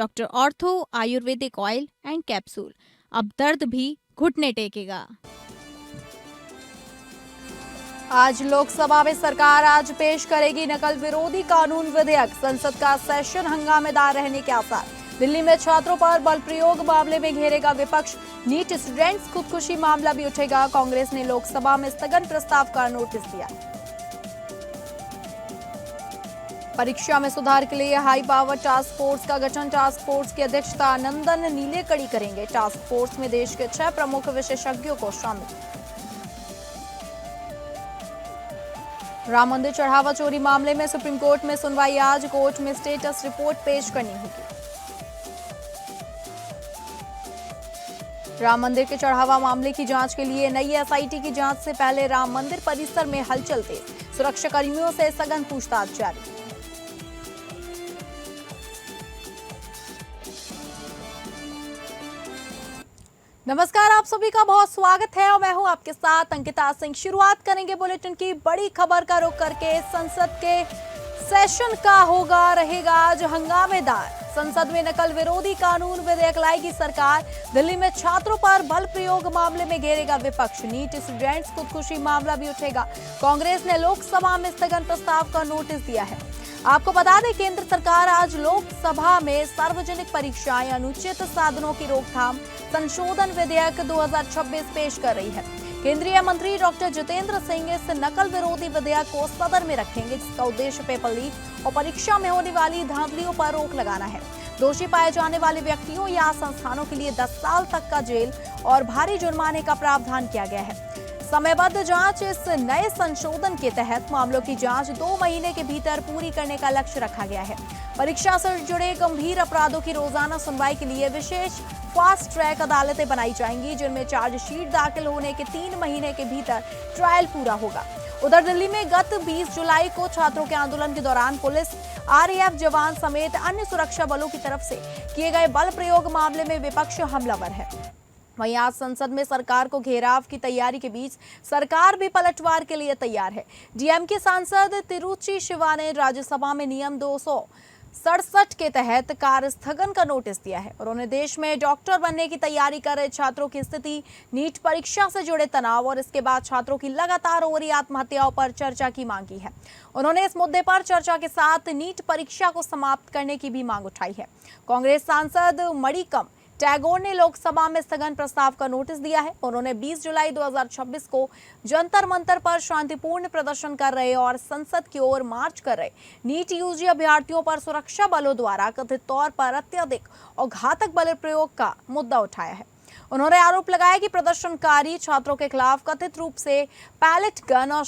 Doctor ortho Ayurvedic oil and capsule. अब दर्द भी घुटने टेकेगा। आज लोकसभा में सरकार आज पेश करेगी नकल विरोधी कानून विधेयक। संसद का सेशन हंगामेदार रहने के आसार। दिल्ली में छात्रों पर बल प्रयोग मामले में घेरेगा विपक्ष। नीट स्टूडेंट्स खुदकुशी मामला भी उठेगा। कांग्रेस ने लोकसभा में स्थगन प्रस्ताव का नोटिस दिया। परीक्षा में सुधार के लिए हाई पावर टास्क फोर्स का गठन। टास्क फोर्स की अध्यक्षता नंदन नीलेकड़ी करेंगे। टास्क फोर्स में देश के 6 प्रमुख विशेषज्ञों को शामिल। राम मंदिर चढ़ावा चोरी मामले में सुप्रीम कोर्ट में सुनवाई आज। कोर्ट में स्टेटस रिपोर्ट पेश करनी होगी। राम मंदिर के चढ़ावा मामले की जांच के लिए नई एसआईटी की जांच से पहले राम मंदिर परिसर में हलचल तेज। सुरक्षाकर्मियों से सघन पूछताछ जारी। नमस्कार, आप सभी का बहुत स्वागत है और मैं हूं आपके साथ अंकिता सिंह। शुरुआत करेंगे बुलेटिन की बड़ी खबर का रुख करके। संसद के सेशन का रहेगा आज हंगामेदार। संसद में नकल विरोधी कानून विधेयक लाएगी सरकार। दिल्ली में छात्रों पर बल प्रयोग मामले में घेरेगा विपक्ष। नीट स्टूडेंट्स खुदकुशी मामला भी उठेगा। कांग्रेस ने लोकसभा में स्थगन प्रस्ताव का नोटिस दिया है। आपको बता दें, केंद्र सरकार आज लोकसभा में सार्वजनिक परीक्षाएं अनुचित साधनों की रोकथाम संशोधन विधेयक 2026 पेश कर रही है। केंद्रीय मंत्री डॉक्टर जितेंद्र सिंह इस नकल विरोधी विधेयक को सदन में रखेंगे, जिसका उद्देश्य पेपर लीक और परीक्षा में होने वाली धांधलियों पर रोक लगाना है। दोषी पाए जाने वाले व्यक्तियों या संस्थानों के लिए 10 साल तक का जेल और भारी जुर्माने का प्रावधान किया गया है। समयबद्ध जांच। इस नए संशोधन के तहत मामलों की जांच 2 महीने के भीतर पूरी करने का लक्ष्य रखा गया है। परीक्षा से जुड़े गंभीर अपराधों की रोजाना सुनवाई के लिए विशेष फास्ट ट्रैक अदालतें बनाई जाएंगी, जिनमें चार्जशीट दाखिल होने के 3 महीने के भीतर ट्रायल पूरा होगा। उधर दिल्ली में गत 20 जुलाई को छात्रों के आंदोलन के दौरान पुलिस, आरएएफ जवान समेत अन्य सुरक्षा बलों की तरफ से किए गए बल प्रयोग मामले में विपक्ष हमलावर है। वहीं आज संसद में सरकार को घेराव की तैयारी के बीच सरकार भी पलटवार के लिए तैयार है। डीएमके सांसद तिरुचि शिवा ने राज्यसभा में नियम 267 के तहत कार्य स्थगन का नोटिस दिया है। उन्होंने देश में डॉक्टर बनने की तैयारी कर रहे छात्रों की स्थिति, नीट परीक्षा से जुड़े तनाव और इसके बाद छात्रों की लगातार हो रही आत्महत्याओं पर चर्चा की मांग की है। उन्होंने इस मुद्दे पर चर्चा के साथ नीट परीक्षा को समाप्त करने की भी मांग उठाई है। कांग्रेस सांसद मणिकम टैगोर ने लोकसभा में स्थगन प्रस्ताव का नोटिस दिया है। उन्होंने 20 जुलाई 2026 को जंतर मंतर पर शांतिपूर्ण प्रदर्शन कर रहे और संसद की ओर मार्च कर रहे नीट यूजी अभ्यर्थियों पर सुरक्षा बलों द्वारा कथित तौर पर अत्यधिक और घातक बल प्रयोग का मुद्दा उठाया है। उन्होंने आरोप लगाया कि प्रदर्शनकारी छात्रों के खिलाफ कथित रूप से पैलेट गन और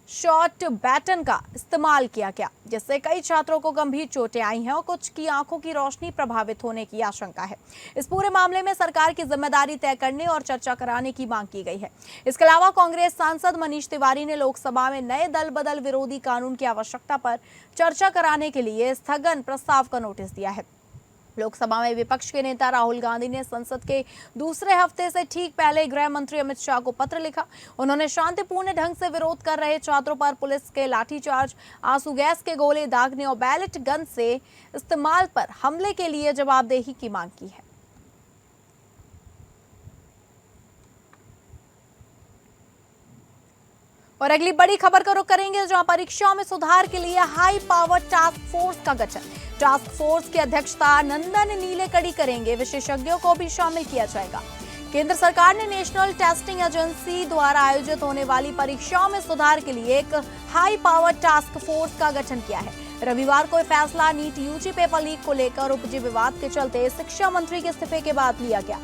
शॉर्ट बैटन का इस्तेमाल किया गया, जिससे कई छात्रों को गंभीर चोटें आई हैं और कुछ की आंखों की रोशनी प्रभावित होने की आशंका है। इस पूरे मामले में सरकार की जिम्मेदारी तय करने और चर्चा कराने की मांग की गई है। इसके अलावा कांग्रेस सांसद मनीष तिवारी ने लोकसभा में नए दल बदल विरोधी कानून की आवश्यकता पर चर्चा कराने के लिए स्थगन प्रस्ताव का नोटिस दिया है। लोकसभा में विपक्ष के नेता राहुल गांधी ने संसद के दूसरे हफ्ते से ठीक पहले गृह मंत्री अमित शाह को पत्र लिखा। उन्होंने शांतिपूर्ण ढंग से विरोध कर रहे छात्रों पर पुलिस के लाठीचार्ज, आंसू गैस के गोले दागने और बैलेट गन से इस्तेमाल पर हमले के लिए जवाबदेही की मांग की है। और अगली बड़ी खबर का रुख करेंगे, जहां परीक्षाओं में सुधार के लिए हाई पावर टास्क फोर्स का गठन। टास्क फोर्स की अध्यक्षता नंदन नीलेकड़ी करेंगे। विशेषज्ञों को भी शामिल किया जाएगा। केंद्र सरकार ने नेशनल टेस्टिंग एजेंसी द्वारा आयोजित होने वाली परीक्षाओं में सुधार के लिए एक हाई पावर टास्क फोर्स का गठन किया है। रविवार को यह फैसला नीट यूजी पेपर लीक को लेकर उपजे विवाद के चलते शिक्षा मंत्री के इस्तीफे के बाद लिया गया।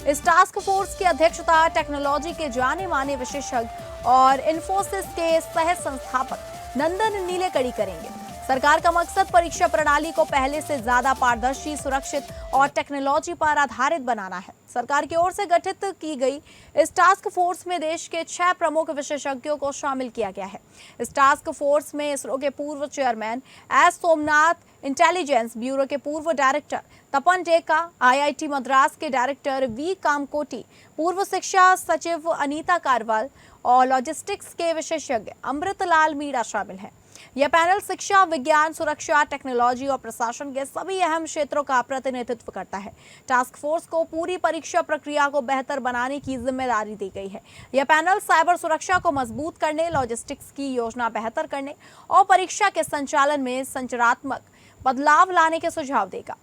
इस टास्क फोर्स की अध्यक्षता टेक्नोलॉजी के जाने माने विशेषज्ञ और इन्फोसिस के सह संस्थापक नंदन नीलेकड़ी करेंगे। सरकार का मकसद परीक्षा प्रणाली को पहले से ज्यादा पारदर्शी, सुरक्षित और टेक्नोलॉजी पर आधारित बनाना है। सरकार की ओर से गठित की गई इस टास्क फोर्स में देश के 6 प्रमुख विशेषज्ञों को शामिल किया गया है। इस टास्क फोर्स में इसरो के पूर्व chairman S Somnath, intelligence bureau के पूर्व डायरेक्टर तपन डेका, आईआईटी मद्रास के डायरेक्टर वी कामकोटी, पूर्व शिक्षा सचिव अनीता कारवाल और लॉजिस्टिक्स के विशेषज्ञ अमृतलाल मीणा शामिल हैं। यह पैनल शिक्षा, विज्ञान, सुरक्षा, टेक्नोलॉजी और प्रशासन के सभी अहम क्षेत्रों का प्रतिनिधित्व करता है। टास्क फोर्स को पूरी परीक्षा प्रक्रिया को बेहतर बनाने की जिम्मेदारी दी गई है। यह पैनल साइबर सुरक्षा को मजबूत करने, लॉजिस्टिक्स की योजना बेहतर करने और परीक्षा के संचालन में संरचनात्मक बदलाव लाने के सुझाव देगा।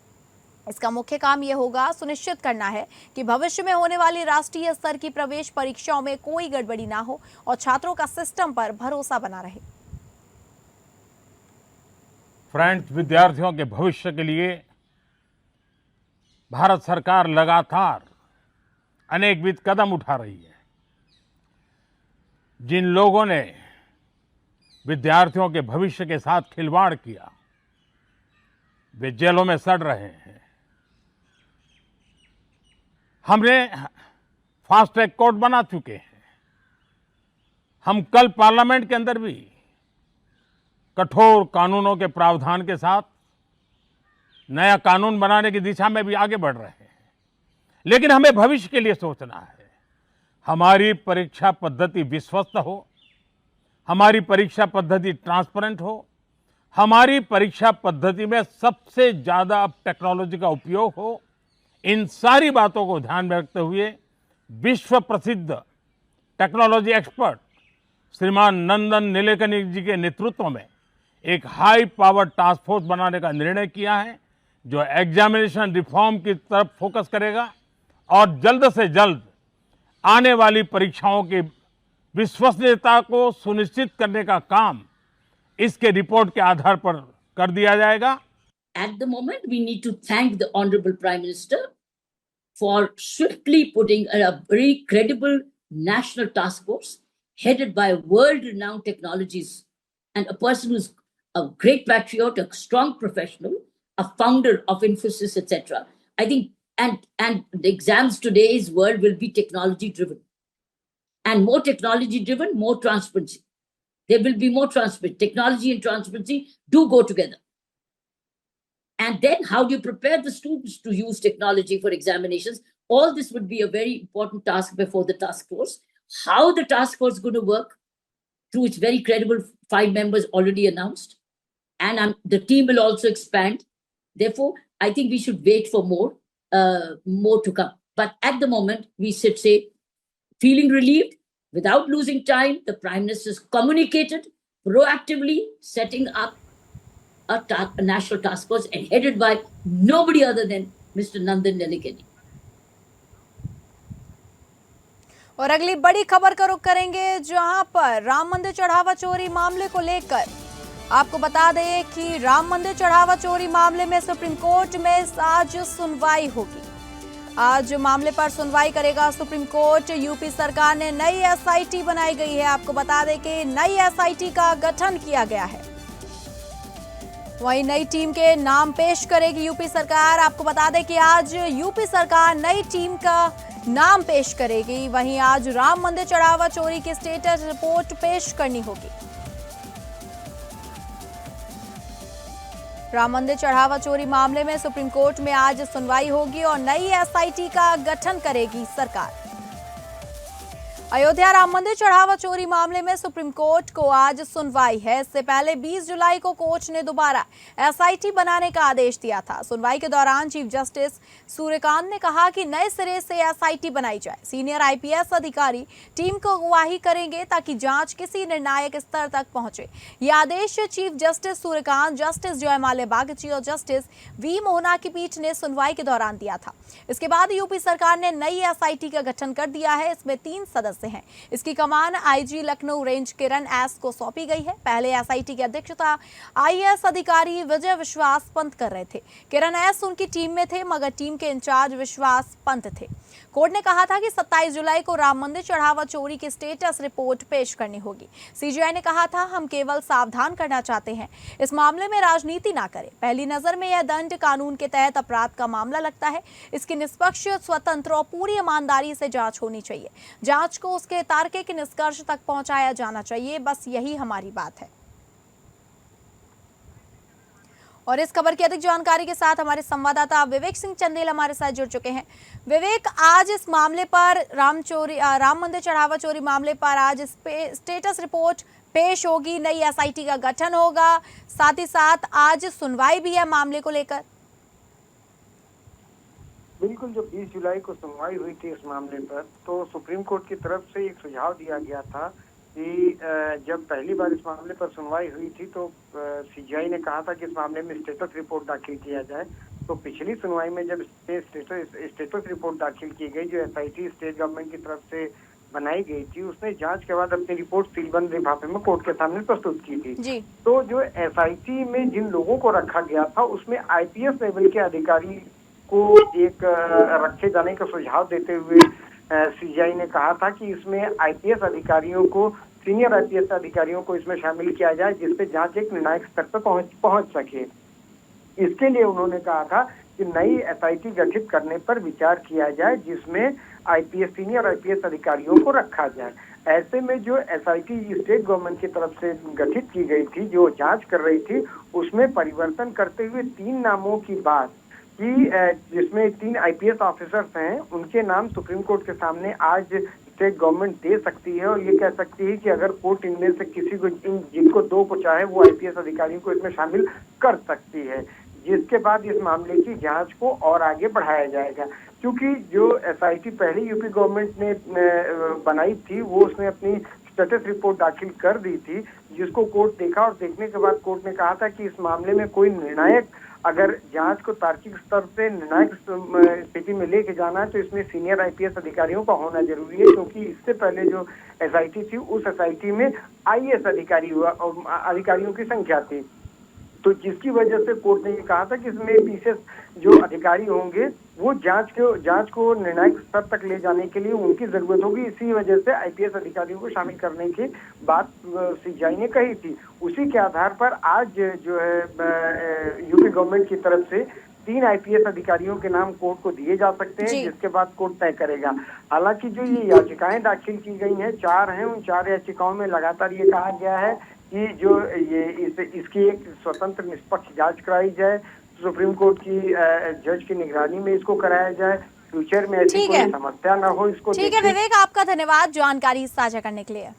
इसका मुख्य काम यह होगा सुनिश्चित करना है कि भविष्य में होने वाली राष्ट्रीय स्तर की प्रवेश परीक्षाओं में कोई गड़बड़ी ना हो और छात्रों का सिस्टम पर भरोसा बना रहे। फ्रेंड्स, विद्यार्थियों के भविष्य के लिए भारत सरकार लगातार अनेकविध कदम उठा रही है। जिन लोगों ने विद्यार्थियों के भविष्य के साथ खिलवाड़ किया, वे जेलों में सड़ रहे हैं। हमने फास्ट ट्रैक कोर्ट बना चुके हैं। हम कल पार्लियामेंट के अंदर भी कठोर कानूनों के प्रावधान के साथ नया कानून बनाने की दिशा में भी आगे बढ़ रहे हैं। लेकिन हमें भविष्य के लिए सोचना है। हमारी परीक्षा पद्धति विश्वस्त हो, हमारी परीक्षा पद्धति ट्रांसपेरेंट हो, हमारी परीक्षा पद्धति में सबसे ज्यादा अब टेक्नोलॉजी का उपयोग हो। इन सारी बातों को ध्यान में रखते हुए विश्व प्रसिद्ध टेक्नोलॉजी एक्सपर्ट श्रीमान नंदन नीलेकनी जी के नेतृत्व में एक हाई पावर टास्क फोर्स बनाने का निर्णय किया है, जो एग्जामिनेशन रिफॉर्म की तरफ फोकस करेगा और जल्द से जल्द आने वाली परीक्षाओं की विश्वसनीयता को सुनिश्चित करने का काम इसके रिपोर्ट के आधार पर कर दिया जाएगा। At the moment, we need to thank the Honorable Prime Minister for swiftly putting a very credible national task force headed by world-renowned technologies and a person who's a great patriot, a strong professional, a founder of Infosys, etc. I think, and the exams today's world will be technology-driven. And more technology-driven, more transparency. There will be more transparency. Technology and transparency do go together. And then how do you prepare the students to use technology for examinations? All this would be a very important task before the task force. How the task force is going to work through its very credible 5 members already announced. And the team will also expand. Therefore, I think we should wait for more to come. But at the moment, we should say, feeling relieved, without losing time, the Prime Minister has communicated proactively setting up a national task force and headed by nobody other than Mr. Nandan Nilekani. और अगली बड़ी खबर का रुख करेंगे, जहां पर राम मंदिर चढ़ावा चोरी मामले को लेकर आपको बता दें कि राम मंदिर चढ़ावा चोरी मामले में सुप्रीम कोर्ट में आज सुनवाई होगी। आज मामले पर सुनवाई करेगा सुप्रीम कोर्ट। यूपी सरकार ने नई एसआईटी बनाई गई है। आपको बता दें कि नई एसआईटी का गठन किया गया है। वहीं नई टीम के नाम पेश करेगी यूपी सरकार। आपको बता दें कि आज यूपी सरकार नई टीम का नाम पेश करेगी। वहीं आज राम मंदिर चढ़ावा चोरी की स्टेटस रिपोर्ट पेश करनी होगी। राम मंदिर चढ़ावा चोरी मामले में सुप्रीम कोर्ट में आज सुनवाई होगी और नई एसआईटी का गठन करेगी सरकार। अयोध्या राम मंदिर चढ़ावा चोरी मामले में सुप्रीम कोर्ट को आज सुनवाई है। इससे पहले 20 जुलाई को कोर्ट ने दोबारा एसआईटी बनाने का आदेश दिया था। सुनवाई के दौरान चीफ जस्टिस सूर्यकांत ने कहा कि नए सिरे से एसआईटी बनाई जाए। सीनियर आईपीएस अधिकारी टीम को अगुवाही करेंगे ताकि जांच किसी निर्णायक स्तर तक पहुंचे। यह आदेश chief justice Suryakant, justice Joymalya Bagchi और जस्टिस वी मोहना की पीठ ने सुनवाई के दौरान दिया था। इसके बाद यूपी सरकार ने नई एसआईटी का गठन कर दिया है। इसमें 3 सदस्य हैं। इसकी कमान आईजी लखनऊ रेंज किरण एस को सौंपी गई है। पहले एसआईटी की अध्यक्षता आईएएस अधिकारी विजय विश्वास पंत कर रहे थे। किरण एस उनकी टीम में थे, मगर टीम के इंचार्ज विश्वास पंत थे। कोर्ट ने कहा था कि 27 जुलाई को राम मंदिर चढ़ावा चोरी की स्टेटस रिपोर्ट पेश करनी होगी। सीजीआई ने कहा था, हम केवल सावधान करना चाहते हैं, इस मामले में राजनीति ना करें। पहली नजर में यह दंड कानून के तहत अपराध का मामला लगता है। इसकी निष्पक्ष, स्वतंत्र और पूरी ईमानदारी से जांच होनी चाहिए। जांच को उसके तार्किक निष्कर्ष तक पहुंचाया जाना चाहिए। बस यही हमारी बात है। और इस खबर की अधिक जानकारी के साथ हमारे संवाददाता विवेक सिंह चंदेल हमारे साथ जुड़ चुके हैं। विवेक, आज इस मामले पर राम मंदिर चढ़ावा चोरी मामले पर आज स्टेटस रिपोर्ट पेश होगी, नई एसआईटी का गठन होगा, साथ ही साथ आज सुनवाई भी है मामले को लेकर। बिल्कुल, जो 20 जुलाई को सुनवाई हुई थी इस मामले पर, तो सुप्रीम कोर्ट की तरफ से एक सुझाव दिया गया था कि जब पहली बार इस मामले पर सुनवाई हुई थी तो सीजीआई ने कहा था कि इस मामले में स्टेटस रिपोर्ट दाखिल किया जाए। तो पिछली सुनवाई में जब स्टेटस रिपोर्ट दाखिल की गई, जो एसआईटी स्टेट गवर्नमेंट की तरफ से बनाई गई थी, उसने जांच के बाद अपनी रिपोर्ट सीलबंद लिफाफे में कोर्ट के सामने प्रस्तुत की थी जी। तो जो एसआईटी में जिन लोगों को रखा गया था उसमें आईपीएस लेवल के अधिकारी को एक रखे जाने का सुझाव देते हुए सीजीआई ने कहा था कि इसमें आईपीएस अधिकारियों को, सीनियर आईपीएस अधिकारियों को इसमें शामिल किया जाए, जिससे जांच एक निर्णायक स्तर पर पहुंच सके। इसके लिए उन्होंने कहा था कि नई एसआईटी गठित करने पर विचार किया जाए, जिसमें आईपीएस, सीनियर आईपीएस अधिकारियों को रखा जाए। ऐसे में जो एसआईटी स्टेट गवर्नमेंट की तरफ से गठित की गई थी, जो जांच कर रही थी, उसमें परिवर्तन करते हुए 3 नामों की बात कि जिसमें 3 आईपीएस ऑफिसर्स हैं, उनके नाम सुप्रीम कोर्ट के सामने आज स्टेट गवर्नमेंट दे सकती है और ये कह सकती है कि अगर कोर्ट इनमें से किसी को, जिनको 2 को चाहे, वो आईपीएस अधिकारियों को इसमें शामिल कर सकती है, जिसके बाद इस मामले की जांच को और आगे बढ़ाया जाएगा। क्योंकि जो एसआईटी पहले यूपी गवर्नमेंट ने बनाई थी, वो उसने अपनी स्टेटस रिपोर्ट दाखिल कर दी थी, जिसको कोर्ट देखा और देखने के बाद कोर्ट ने कहा था कि इस मामले में कोई निर्णायक, अगर जांच को तार्किक स्तर से निर्णायक स्थिति में लेके जाना है तो इसमें सीनियर आईपीएस अधिकारियों का होना जरूरी है, क्योंकि इससे पहले जो एसआईटी थी, उस एसआईटी में आईएएस अधिकारियों की संख्या थी। तो जिसकी वजह से कोर्ट ने ये कहा था कि इसमें विशेष जो अधिकारी होंगे वो जांच को निर्णायक स्तर तक ले जाने के लिए उनकी जरूरत होगी। इसी वजह से आईपीएस अधिकारियों को शामिल करने की बात सीजीआई ने कही थी। उसी के आधार पर आज जो है यूपी गवर्नमेंट की तरफ से 3 आईपीएस अधिकारियों के नाम कोर्ट को दिए जा सकते हैं, जिसके बाद कोर्ट तय करेगा। हालांकि जो ये याचिकाएं दाखिल की गई हैं, 4 हैं, उन 4 याचिकाओं में लगातार ये कहा गया है कि जो इसकी एक स्वतंत्र निष्पक्ष जांच कराई जाए, सुप्रीम कोर्ट की जज की निगरानी में इसको कराया जाए, फ्यूचर में ऐसी कोई समस्या ना हो, इसको। ठीक है विवेक, आपका धन्यवाद जानकारी साझा करने के लिए।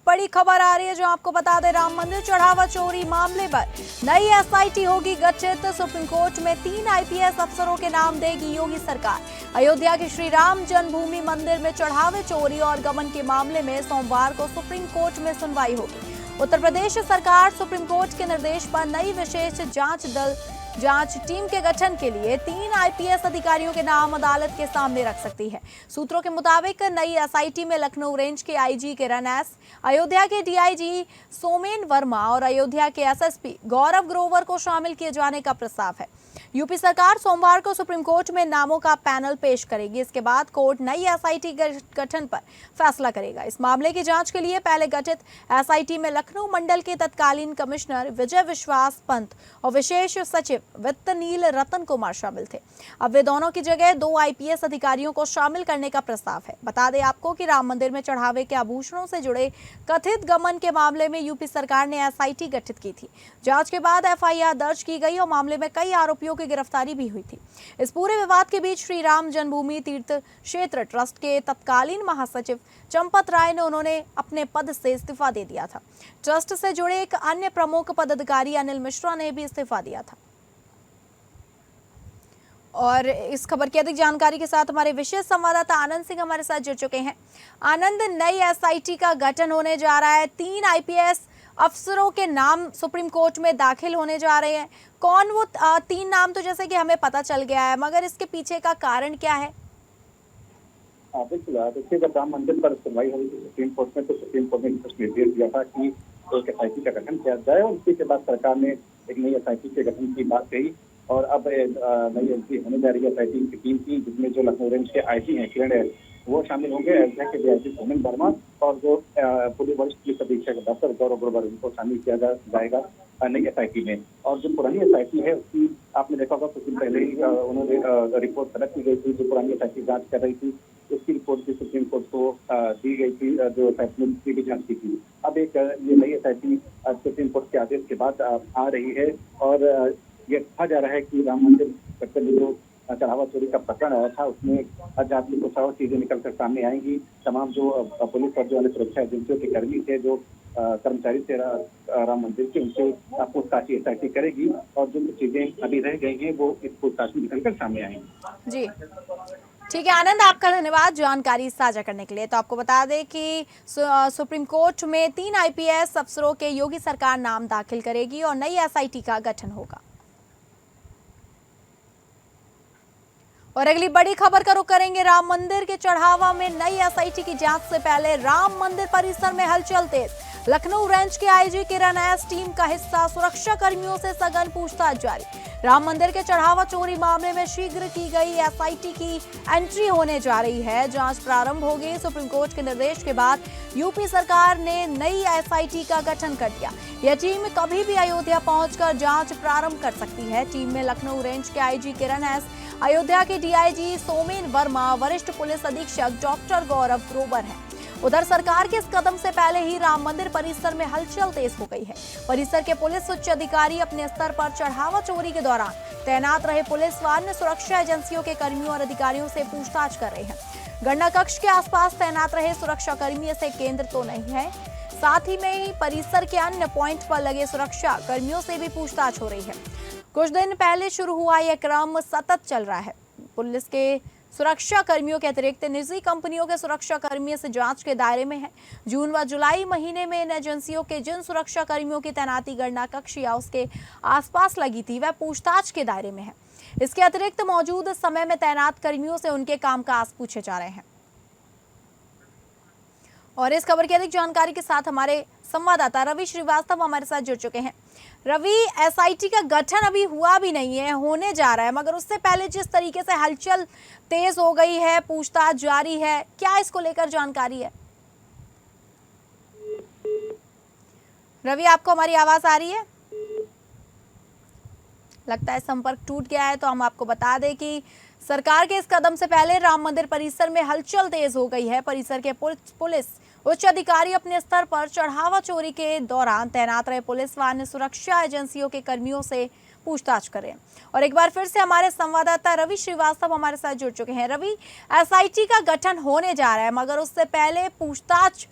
बड़ी खबर आ रही है जो आपको बता दें, राम मंदिर चढ़ावा चोरी मामले पर नई एसआईटी होगी गठित। सुप्रीम कोर्ट में 3 आईपीएस अफसरों के नाम देगी योगी सरकार। अयोध्या के श्री राम जन्मभूमि मंदिर में चढ़ावे चोरी और गबन के मामले में सोमवार को सुप्रीम कोर्ट में सुनवाई होगी। उत्तर प्रदेश सरकार सुप्रीम कोर्ट के निर्देश पर नई विशेष जांच टीम के गठन के लिए 3 आईपीएस अधिकारियों के नाम अदालत के सामने रख सकती है। सूत्रों के मुताबिक नई एसआईटी में लखनऊ रेंज के आईजी किरण एस, अयोध्या के डीआईजी सोमेन वर्मा और अयोध्या के एसएसपी गौरव ग्रोवर को शामिल किए जाने का प्रस्ताव है। यूपी सरकार सोमवार को सुप्रीम कोर्ट में नामों का पैनल पेश करेगी। इसके बाद कोर्ट नई एसआईटी गठन पर फैसला करेगा। इस मामले की जांच के लिए पहले गठित एसआईटी में लखनऊ मंडल के तत्कालीन कमिश्नर विजय विश्वास पंत और विशेष सचिव वित्त नील रतन कुमार शामिल थे। अब वे दोनों की जगह 2 आईपीएस अधिकारियों को शामिल करने का प्रस्ताव है। बता दें आपको कि राम मंदिर में चढ़ावे के आभूषणों से जुड़े कथित गबन के मामले में यूपी सरकार ने एसआईटी गठित की थी। जांच के बाद एफआईआर दर्ज की गई और मामले में कई आरोपियों की गिरफ्तारी भी हुई थी। इस पूरे विवाद के बीच श्री राम जन्मभूमि तीर्थ क्षेत्र ट्रस्ट के तत्कालीन महासचिव चंपत राय ने उन्होंने अपने पद से इस्तीफा दे दिया था। ट्रस्ट से जुड़े एक अन्य प्रमुख पदाधिकारी अनिल मिश्रा ने भी इस्तीफा दिया था। और इस खबर की अधिक जानकारी के साथ हमारे विशेष संवाददाता आनंद सिंह हमारे साथ जुड़ चुके हैं। आनंद, नई एसआईटी का गठन होने जा रहा है, 3 आईपीएस अफसरों के नाम सुप्रीम कोर्ट में दाखिल होने जा रहे हैं। कौन वो 3 नाम तो जैसे कि हमें पता चल गया है, मगर इसके पीछे का कारण क्या है? बिल्कुल, देखिए, जब राम मंदिर पर सुनवाई हुई थी सुप्रीम कोर्ट में, तो सुप्रीम कोर्ट ने निर्देश दिया था कि एक एसआईटी का गठन किया जाए और उसी के बाद सरकार ने एक नई एसआईटी के गठन की बात कही। और अब नई एंट्री होने जा रही है एसआईटी की टीम की, जिसमें जो लखनऊ रेंज के आईजी हैं किरण है, वो शामिल होंगे। अयोध्या के डीआईजी सोमेन वर्मा और जो पुलिस वरिष्ठ पुलिस अधीक्षक डॉक्टर गौरव ग्रोवर, उनको शामिल किया जाएगा नई एसआईटी में। और जो पुरानी एसआईटी है उसकी आपने देखा होगा, कुछ दिन पहले ही उन्होंने रिपोर्ट तलब की गई थी। जो पुरानी एसआईटी जांच कर रही थी उसकी रिपोर्ट भी सुप्रीम कोर्ट को दी गई थी, जो एसआईटी ने भी जांच की थी। अब एक ये नई एसआईटी सुप्रीम कोर्ट के आदेश के बाद आ रही है और ये कहा जा रहा है कि राम मंदिर सेक्टर में जो चढ़ावा चोरी का प्रकरण आया था, उसमें जांच में कुछ और चीजें निकल कर सामने आएंगी। तमाम जो पुलिस और जो अन्य सुरक्षा एजेंसियों के कर्मी थे, जो कर्मचारी थे राम मंदिर के, उनसे पूछताछ SIT करेगी और जो चीजें अभी रह गई हैं वो इस पूछताछ में निकल कर सामने आएंगी। जी ठीक है आनंद, आपका धन्यवाद जानकारी साझा करने के लिए। तो आपको बता दें कि सुप्रीम कोर्ट में 3 IPS अफसरों के योगी सरकार नाम दाखिल करेगी और नई SIT का गठन होगा। और अगली बड़ी खबर का रुख करेंगे राम मंदिर के चढ़ावा में नई SIT की जांच से पहले राम मंदिर परिसर में हलचल तेज। लखनऊ रेंज के IG किरण एस टीम का हिस्सा, सुरक्षा कर्मियों से सघन पूछताछ जारी। राम मंदिर के चढ़ावा चोरी मामले में शीघ्र की गई SIT की एंट्री होने जा रही है। जांच प्रारंभ होगी। सुप्रीम कोर्ट के निर्देश के बाद यूपी सरकार ने नई SIT का गठन कर दिया। यह टीम कभी भी अयोध्या पहुंचकर जांच प्रारंभ कर सकती है। टीम में लखनऊ रेंज के IG किरण एस, अयोध्या के DIG सोमेन वर्मा, वरिष्ठ पुलिस अधीक्षक डॉक्टर गौरव ग्रोवर हैं। उधर सरकार के इस कदम से पहले ही राम मंदिर परिसर में हलचल तेज हो गई है। परिसर के पुलिस उच्च अधिकारी अपने स्तर पर चढ़ावा चोरी के दौरान तैनात रहे पुलिस व अन्य सुरक्षा एजेंसियों के कर्मियों और अधिकारियों से पूछताछ कर रहे हैं। गणना कक्ष के आसपास तैनात रहे सुरक्षा कर्मी ऐसे केंद्र तो नहीं है, साथ ही में ही परिसर के अन्य पॉइंट पर लगे सुरक्षा कर्मियों से भी पूछताछ हो रही है। कुछ दिन पहले शुरू हुआ यह क्रम सतत चल रहा है। पुलिस के सुरक्षा कर्मियों के अतिरिक्त निजी कंपनियों के सुरक्षा कर्मी इस जांच के दायरे में है। जून व जुलाई महीने में इन एजेंसियों के जिन सुरक्षा कर्मियों की तैनाती गणना कक्ष या उसके आसपास लगी थी, वह पूछताछ के दायरे में है। इसके अतिरिक्त मौजूद समय में तैनात कर्मियों से उनके कामकाज पूछे जा रहे हैं। और इस खबर की अधिक जानकारी के साथ हमारे संवाददाता रवि श्रीवास्तव हमारे साथ जुड़ चुके हैं। रवि, SIT का गठन अभी हुआ भी नहीं है, होने जा रहा है, मगर उससे पहले जिस तरीके से हलचल तेज हो गई है, पूछताछ जारी है, क्या इसको लेकर जानकारी है? रवि, आपको हमारी आवाज आ रही है? लगता है संपर्क टूट गया है। तो हम आपको बता दें कि सरकार के इस कदम से पहले राम मंदिर परिसर में हलचल तेज हो गई है। परिसर के पुलिस उच्च अधिकारी अपने स्तर पर चढ़ावा चोरी के दौरान तैनात रहे पुलिस व अन्य सुरक्षा एजेंसियों के कर्मियों से पूछताछ करें। और एक बार फिर से हमारे संवाददाता रवि श्रीवास्तव हमारे साथ जुड़ चुके हैं। रवि, SIT का गठन होने जा रहा है, मगर उससे पहले पूछताछ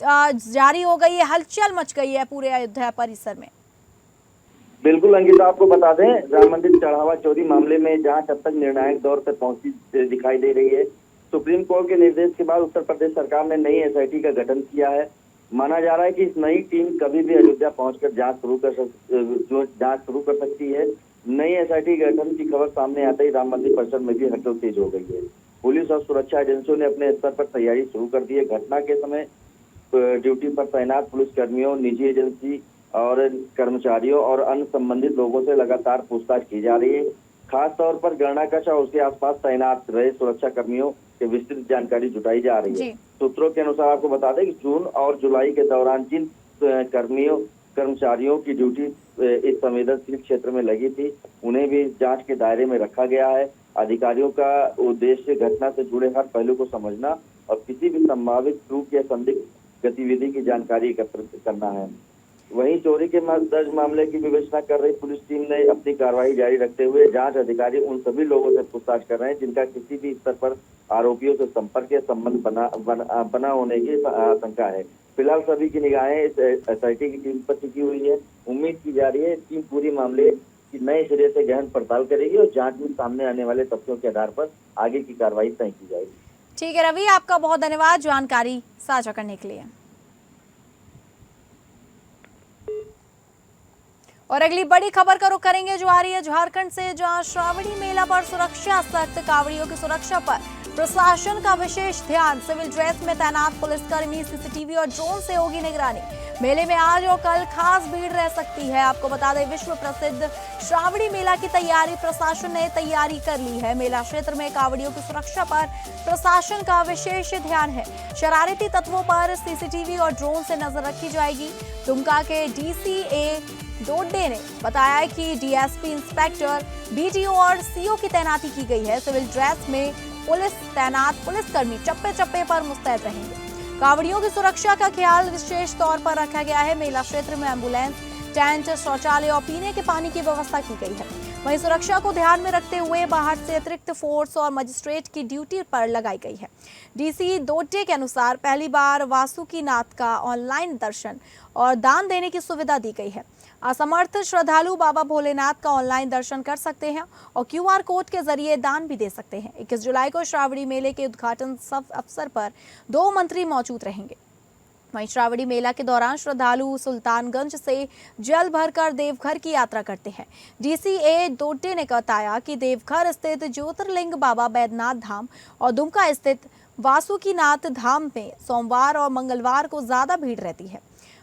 जारी हो गई है, हलचल मच गई है पूरे अयोध्या परिसर में। बिल्कुल अंकिता, आपको बता दें, राम मंदिर चढ़ावा चोरी मामले में जांच अब तक निर्णायक दौर पर पहुंची दिखाई दे रही है। सुप्रीम कोर्ट के निर्देश के बाद उत्तर प्रदेश सरकार ने नई SIT का गठन किया है। माना जा रहा है कि इस नई टीम कभी भी अयोध्या पहुंचकर जांच शुरू कर सकती है। नई SIT गठन की खबर सामने आते ही राम मंदिर परिसर में भी हलचल तेज हो गई है। पुलिस और सुरक्षा एजेंसियों ने अपने स्तर पर तैयारी शुरू कर दी है। घटना के समय ड्यूटी पर तैनात पुलिस कर्मियों, निजी एजेंसी और कर्मचारियों और अन्य संबंधित लोगों से लगातार पूछताछ की जा रही है। खास तौर पर गणना कक्ष और उसके आसपास तैनात रहे सुरक्षा कर्मियों की विस्तृत जानकारी जुटाई जा रही है। सूत्रों के अनुसार आपको बता दें कि जून और जुलाई के दौरान जिन कर्मचारियों की ड्यूटी इस संवेदनशील क्षेत्र में लगी थी, उन्हें भी जांच के दायरे में रखा गया है। अधिकारियों का उद्देश्य घटना से जुड़े हर पहलू को समझना और किसी भी संभावित चूक या संदिग्ध गतिविधि की जानकारी एकत्रित करना है। वहीं चोरी के दर्ज मामले की विवेचना कर रही पुलिस टीम ने अपनी कार्रवाई जारी रखते हुए जांच अधिकारी उन सभी लोगों से पूछताछ कर रहे हैं जिनका किसी भी स्तर पर आरोपियों से संपर्क या संबंध बना होने की आशंका है। फिलहाल सभी की निगाहें इस SIT की टीम पर टिकी हुई है। उम्मीद की जा रही है टीम पूरी मामले की नए सिरे से गहन पड़ताल करेगी और जांच में सामने आने वाले तथ्यों के आधार पर आगे की कार्रवाई तय की जाएगी। ठीक है रवि, आपका बहुत धन्यवाद जानकारी साझा करने के लिए। और अगली बड़ी खबर का रुख करेंगे जो आ रही है झारखंड से, जहां श्रावणी मेला पर सुरक्षा सख्त, कांवड़ियों की सुरक्षा पर प्रशासन का विशेष ध्यान। सिविल ड्रेस में तैनात पुलिसकर्मी, CCTV और ड्रोन से होगी निगरानी। मेले में आज और कल खास भीड़ रह सकती है। आपको बता दें, विश्व प्रसिद्ध श्रावणी मेला की तैयारी प्रशासन ने तैयारी कर ली है। मेला क्षेत्र में कांवड़ियों की सुरक्षा पर प्रशासन का विशेष ध्यान है। शरारती तत्वों पर CCTV और ड्रोन से नजर रखी जाएगी। दुमका के DCA डोडे ने बताया कि DSP, इंस्पेक्टर, BDO और CO की तैनाती की गई है। सिविल ड्रेस में तैनात पुलिसकर्मी चप्पे चप्पे पर मुस्तैद रहेंगे। कांवड़ियों की सुरक्षा का ख्याल विशेष तौर पर रखा गया है। मेला क्षेत्र में एम्बुलेंस, टेंट, शौचालय और पीने के पानी की व्यवस्था की गई है। वहीं सुरक्षा को ध्यान में रखते हुए बाहर से अतिरिक्त फोर्स और मजिस्ट्रेट की ड्यूटी पर लगाई गई है। डीसी दोड्डे के अनुसार पहली बार वासुकीनाथ का ऑनलाइन दर्शन और दान देने की सुविधा दी गई है। असमर्थ श्रद्धालु बाबा भोलेनाथ का ऑनलाइन दर्शन कर सकते हैं और QR कोड के जरिए दान भी दे सकते हैं। 21 जुलाई को श्रावणी मेले के उद्घाटन अवसर पर 2 मंत्री मौजूद रहेंगे। वहीं श्रावणी मेला के दौरान श्रद्धालु सुल्तानगंज से जल भरकर देवघर की यात्रा करते हैं। DCA दोड्डे ने बताया कि देवघर स्थित ज्योतिर्लिंग बाबा बैद्यनाथ धाम और दुमका स्थित वासुकीनाथ धाम में सोमवार और मंगलवार को ज्यादा भीड़ रहती है।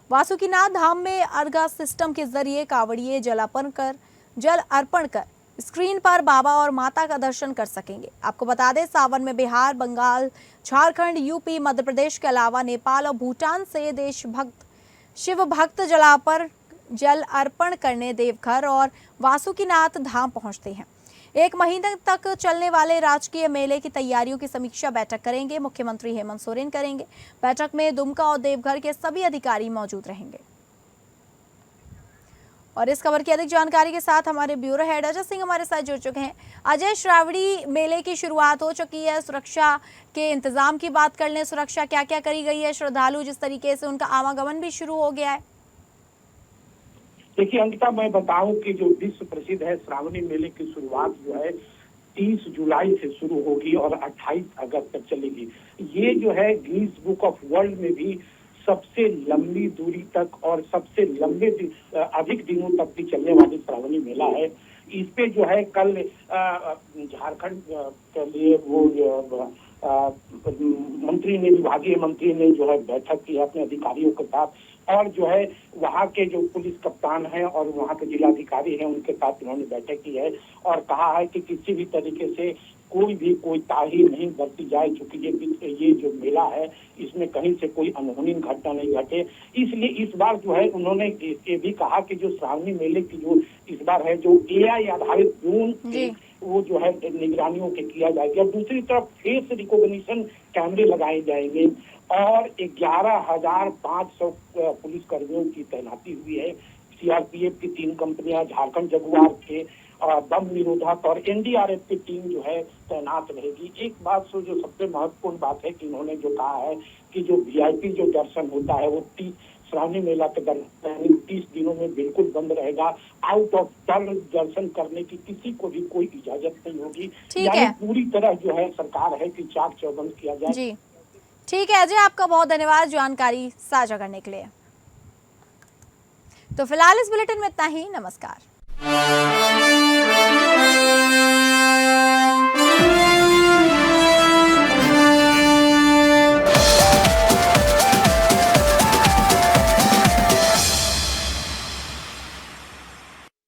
वासुकीनाथ धाम में अर्घा सिस्टम के जरिए कांवड़िए जल अर्पण कर स्क्रीन पर बाबा और माता का दर्शन कर सकेंगे। आपको बता दें, सावन में बिहार, बंगाल, झारखंड, यूपी, मध्य प्रदेश के अलावा नेपाल और भूटान से शिव भक्त जल अर्पण करने देवघर और वासुकीनाथ धाम पहुंचते हैं। 1 महीने तक चलने वाले राजकीय मेले की तैयारियों की समीक्षा बैठक करेंगे। मुख्यमंत्री हेमंत सोरेन करेंगे। बैठक में दुमका और देवघर के सभी अधिकारी मौजूद रहेंगे। और इस खबर की अधिक जानकारी के साथ हमारे ब्यूरो हेड अजय सिंह हमारे साथ जुड़ चुके हैं। अजय, श्रावणी मेले की शुरुआत हो चुकी है, सुरक्षा के इंतजाम की बात कर लें, सुरक्षा क्या क्या करी गई है, श्रद्धालु जिस तरीके से उनका आवागमन भी शुरू हो गया है। देखिए अंकिता, मैं बताऊं कि जो विश्व प्रसिद्ध है श्रावणी मेले की शुरुआत जो है 30 जुलाई से शुरू होगी और 28 अगस्त तक चलेगी। ये जो है गिनीज बुक ऑफ वर्ल्ड में भी सबसे लंबी दूरी तक और सबसे अधिक दिनों तक भी चलने वाली श्रावणी मेला है। इस पे जो है कल झारखंड के लिए वो विभागीय मंत्री ने जो है बैठक की अपने अधिकारियों के साथ, और जो है वहाँ के जो पुलिस कप्तान हैं और वहाँ के जिलाधिकारी हैं उनके साथ उन्होंने बैठक की है और कहा है कि किसी भी तरीके से कोई ताही नहीं बरती जाए, क्योंकि ये जो मेला है इसमें कहीं से कोई अनहोनी घटना नहीं घटे। इसलिए इस बार जो है उन्होंने ये भी कहा कि जो श्रावणी मेले की जो इस बार है जो AI आधारित ड्रोन वो जो है निगरानियों के किया जाएगा और दूसरी तरफ फेस रिकॉग्निशन कैमरे लगाए जाएंगे और 11,500 पुलिस कर्मियों की तैनाती हुई है। CRPF की 3 कंपनियां, झारखंड जगुआर के बम निरोधक और NDRF की टीम जो है तैनात रहेगी। एक बात जो सबसे महत्वपूर्ण बात है कि उन्होंने जो कहा है कि जो VIP जो दर्शन होता है वो श्रावणी मेला के दौरान 30 दिनों में बिल्कुल बंद रहेगा। आउट ऑफ टर्न दर्शन करने की किसी को भी कोई इजाजत नहीं होगी। यानी पूरी तरह जो है सरकार है कि चाक चौबंद किया जाए। जी ठीक है अजय, आपका बहुत धन्यवाद जानकारी साझा करने के लिए। तो फिलहाल इस बुलेटिन में इतना ही। नमस्कार।